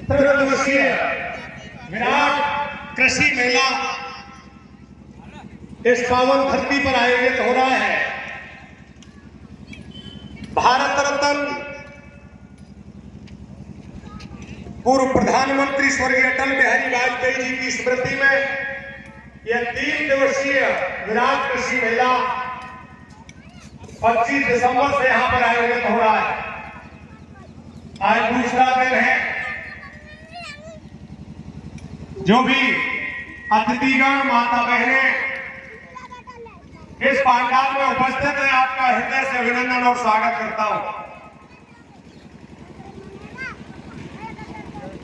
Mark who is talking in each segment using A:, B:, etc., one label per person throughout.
A: त्रिदिवसीय विराट कृषि मेला इस पावन धरती पर आयोजित हो रहा है। भारत रत्न पूर्व प्रधानमंत्री स्वर्गीय अटल बिहारी वाजपेयी जी की स्मृति में यह 3 दिवसीय विराट कृषि मेला 25 दिसंबर से यहां पर आयोजित हो रहा है। आज दूसरा दिन है। जो भी अतिथिगण माता बहनें इस पंडाल में उपस्थित है, आपका हृदय से अभिनंदन और स्वागत करता हूं।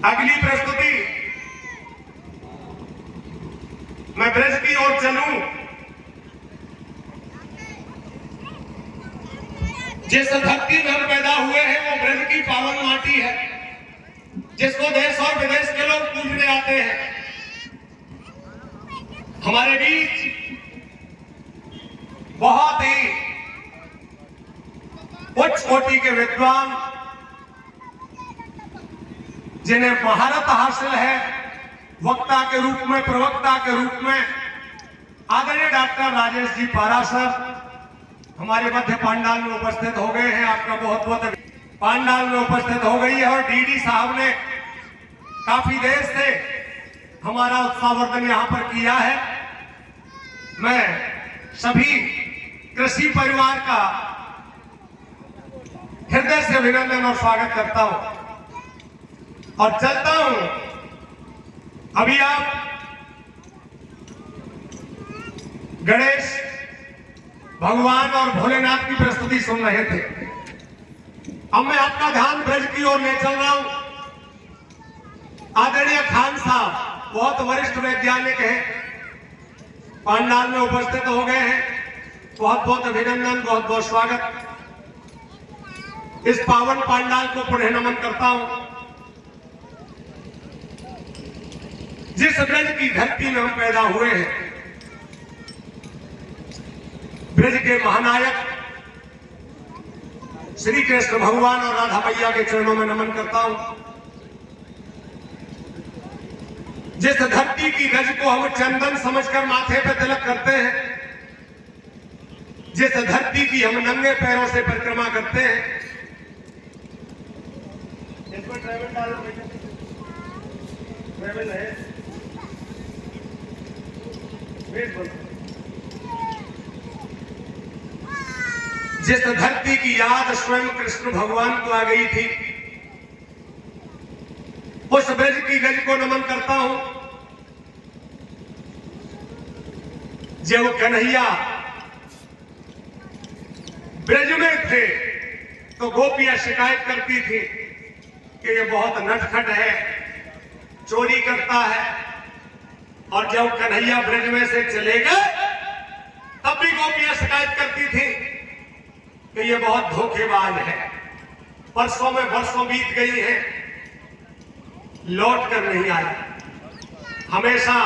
A: अगली प्रस्तुति मैं ब्रज की ओर चलूं। जिस धरती में हम पैदा हुए हैं वो ब्रज की पावन माटी है, जिसको देश और विदेश के लोग पूजने आते हैं। हमारे बीच बहुत ही उच्च कोटि के विद्वान, जिन्हें महारत हासिल है वक्ता के रूप में, प्रवक्ता के रूप में, आदरणीय डॉक्टर राजेश जी पाराशर हमारे मध्य पांडाल में उपस्थित हो गए हैं। आपका बहुत बहुत पांडाल में उपस्थित हो गई है। और डीडी साहब ने काफी देर से हमारा उत्साहवर्धन यहां पर किया है। मैं सभी कृषि परिवार का हृदय से अभिनंदन और स्वागत करता हूं और चलता हूं। अभी आप गणेश भगवान और भोलेनाथ की प्रस्तुति सुन रहे थे। अब मैं आपका ध्यान ब्रज की ओर ले चल रहा हूं। आदरणीय खान साहब बहुत वरिष्ठ वैज्ञानिक हैं, पंडाल में उपस्थित हो गए हैं। बहुत बहुत अभिनंदन, बहुत बहुत स्वागत। इस पावन पंडाल को पुनः नमन करता हूं। जिस ब्रज की धरती में हम पैदा हुए हैं, ब्रज के महानायक श्री कृष्ण भगवान और राधा मैया के चरणों में नमन करता हूं। जिस धरती की रज को हम चंदन समझकर माथे पे तिलक करते हैं, जिस धरती की हम नंगे पैरों से परिक्रमा करते हैं, इसमें ट्रैवल डालो, ट्रैवल है, वेट बोलो। जिस धरती की याद स्वयं कृष्ण भगवान को आ गई थी, उस ब्रज की गज को नमन करता हूं। जब कन्हैया ब्रज में थे तो गोपियां शिकायत करती थी कि ये बहुत नटखट है, चोरी करता है। और जब कन्हैया ब्रज में से चले गए तब भी गोपियां शिकायत करती थी कि ये बहुत धोखेबाज है। वर्षों में वर्षों बीत गई है, लौट कर नहीं आया। हमेशा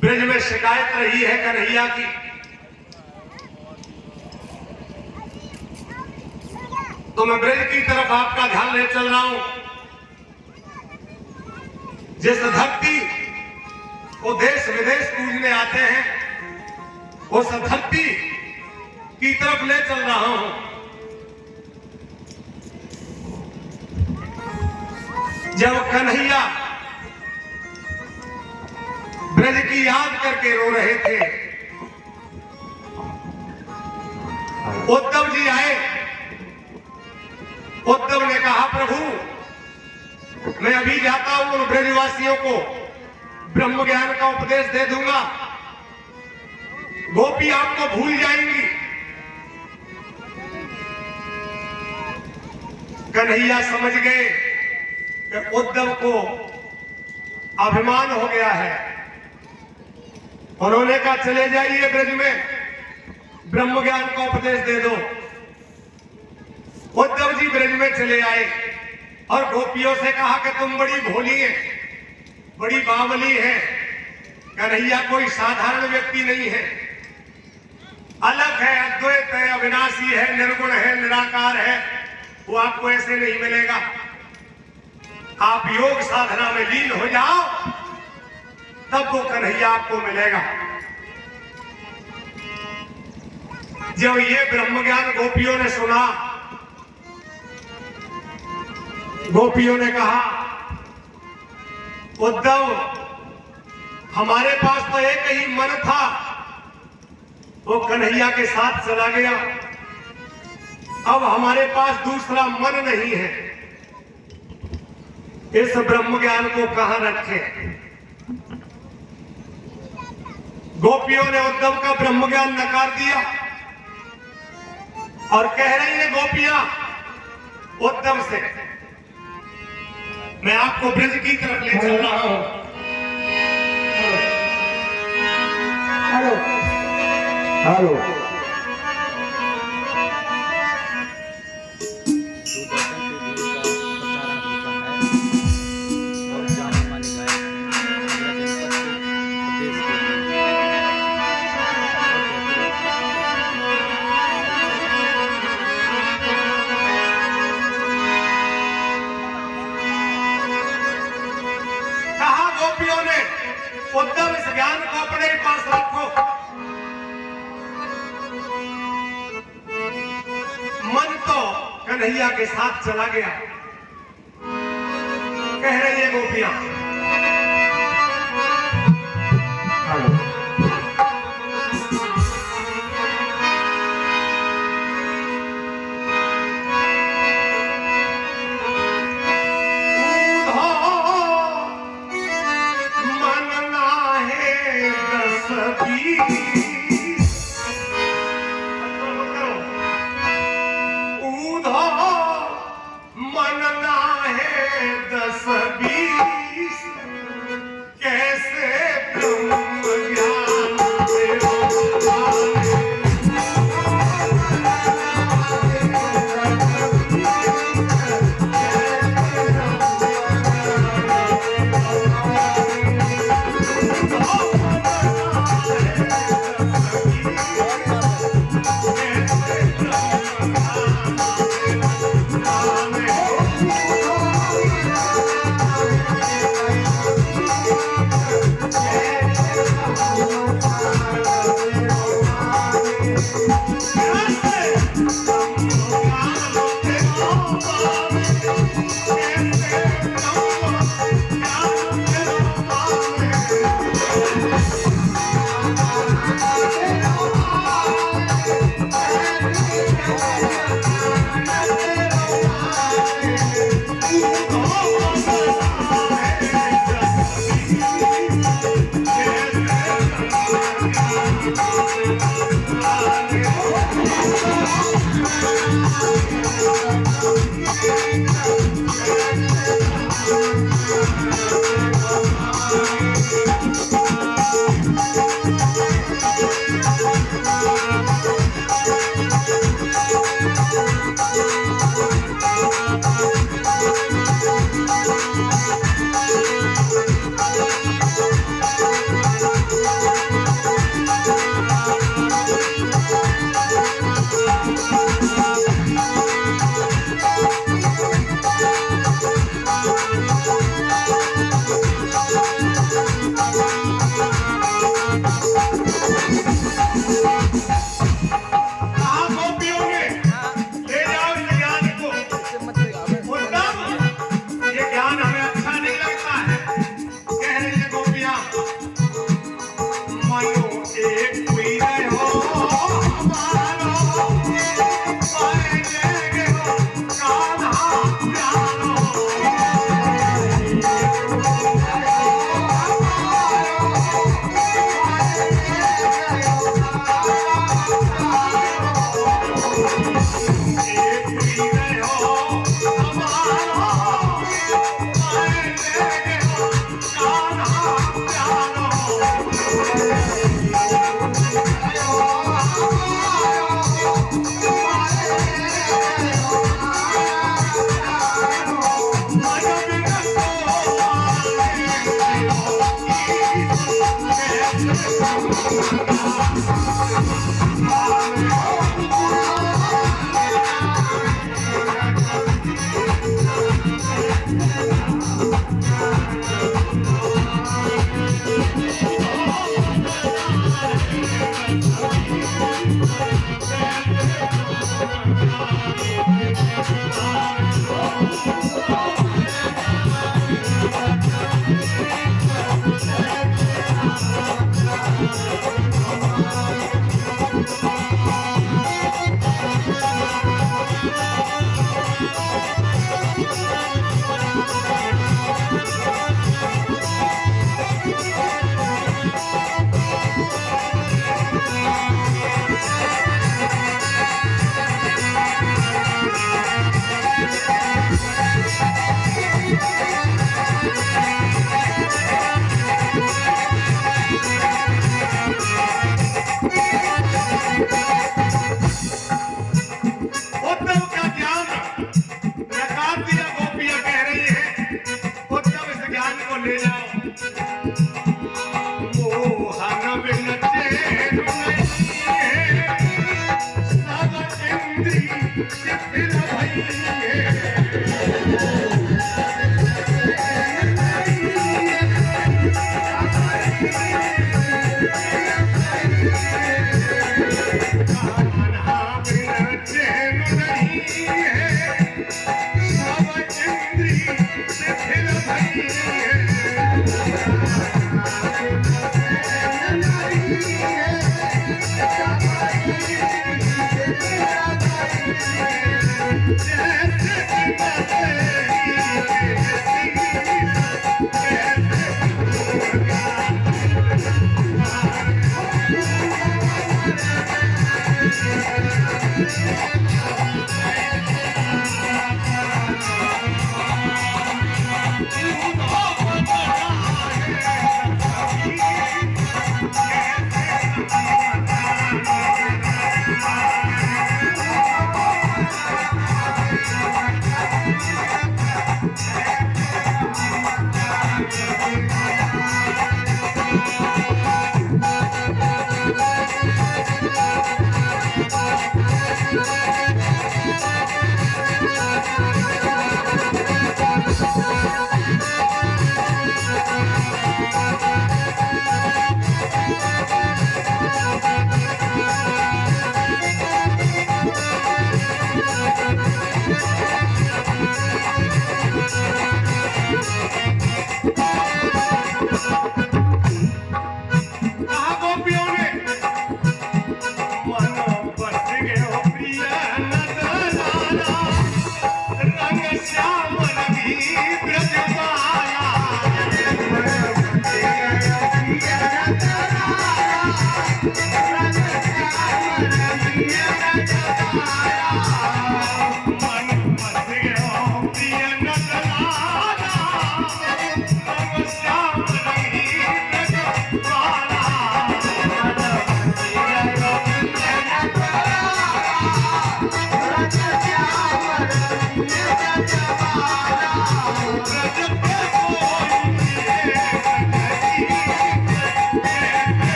A: ब्रज में शिकायत रही है कन्हैया की। तो मैं ब्रज की तरफ आपका ध्यान ले चल रहा हूं। जिस धरती को देश विदेश पूजने आते हैं, उस धरती की तरफ ले चल रहा हूं। जब कन्हैया ब्रज की याद करके रो रहे थे, उद्धव जी आए। उद्धव ने कहा, प्रभु मैं अभी जाता हूं, उन ब्रजवासियों को ब्रह्म ज्ञान का उपदेश दे दूंगा, गोपी आपको भूल जाएंगी। कन्हैया समझ गए कि उद्धव को अभिमान हो गया है। उन्होंने कहा, चले जाइए ब्रज में, ब्रह्म ज्ञान का उपदेश दे दो। उद्धव जी ब्रज में चले आए और गोपियों से कहा कि तुम बड़ी भोली है, बड़ी बावली है। कन्हैया कोई साधारण व्यक्ति नहीं है, अलग है, अद्वैत है, अविनाशी है, निर्गुण है, निराकार है। वो आपको ऐसे नहीं मिलेगा। आप योग साधना में लीन हो जाओ, तब वो कन्हैया आपको मिलेगा। जब ये ब्रह्म ज्ञान गोपियों ने सुना, गोपियों ने कहा, उद्धव हमारे पास तो एक ही मन था, वो कन्हैया के साथ चला गया, अब हमारे पास दूसरा मन नहीं है, इस ब्रह्म ज्ञान को कहां रखें। गोपियों ने उद्धव का ब्रह्म ज्ञान नकार दिया और कह रही है गोपियां उद्धव से, मैं आपको ब्रज की तरफ ले चल रहा हूं।
B: हेलो हेलो
A: कहा गोपियों ने, उद्धव इस ज्ञान को अपने ही पास रखो, मन तो कन्हैया के साथ चला गया, कह रही है गोपियां।
B: हेलो
A: मनना है 10-20 उद्धव का ज्ञान नकार दिया। गोपियां कह रही है उद्धव इस ज्ञान को ले जाओ। मोहन बिन चैन नहीं है, सब इंद्री शिथिल भई है। कान्हा बिन चैन नहीं है, सब इंद्री शिथिल भई है।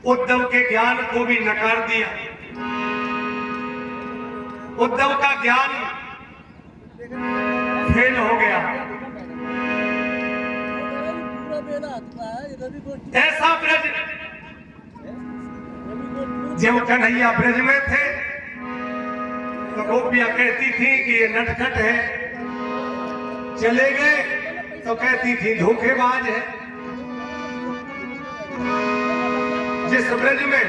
C: उद्धव के ज्ञान को भी नकार दिया। उद्धव का ज्ञान फेल हो गया। ऐसा ब्रज
A: जब कन्हैया ब्रज में थे तो गोपियां कहती थी कि ये नटखट है, चले गए तो कहती थी धोखेबाज है। जिस ब्रज में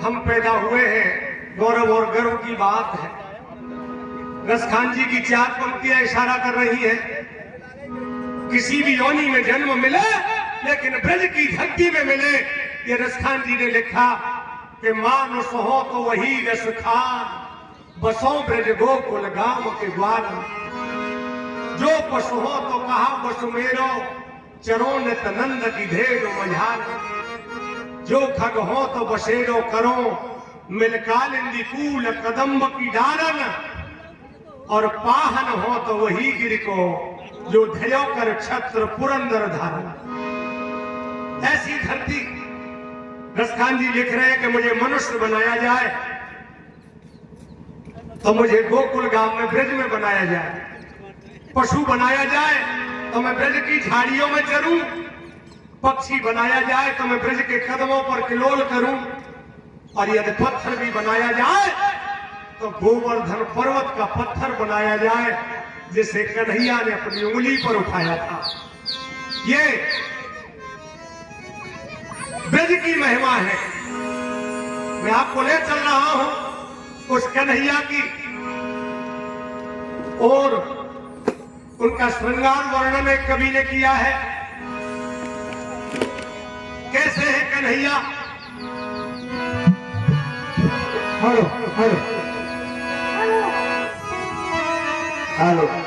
A: हम पैदा हुए हैं, गौरव और गर्व की बात है। रसखान जी की 4 पंक्तियां इशारा कर रही है, किसी भी योनि में जन्म मिले लेकिन ब्रज की धरती में मिले। ये रसखान जी ने लिखा कि मानुष हो तो वही रसखान, बसो ब्रज गोकुल गाम के द्वार। जो पशु हो तो कहा पशु मेरो, चरो नित नंद की धेनु मझार। जो खग हो तो बसेरो करो, मिलकालिंदी कूल कदम्ब की डारन। और पाहन हो तो वही गिर को, जो धयो कर छत्र पुरंदर धारण। ऐसी धरती रसखान जी लिख रहे हैं कि मुझे मनुष्य बनाया जाए तो मुझे गोकुल गांव में ब्रज में बनाया जाए, पशु बनाया जाए तो मैं ब्रज की झाड़ियों में चरूं, पक्षी बनाया जाए तो मैं ब्रज के कदमों पर किलोल करूं, और यदि पत्थर भी बनाया जाए तो गोवर्धन पर्वत का पत्थर बनाया जाए जिसे कन्हैया ने अपनी उंगली पर उठाया था। ये ब्रज की महिमा है। मैं आपको ले चल रहा हूं उस कन्हैया की, और उनका श्रृंगार वर्णन एक कवि ने किया है। कैसे है कन्हैया?
B: Hello hello hello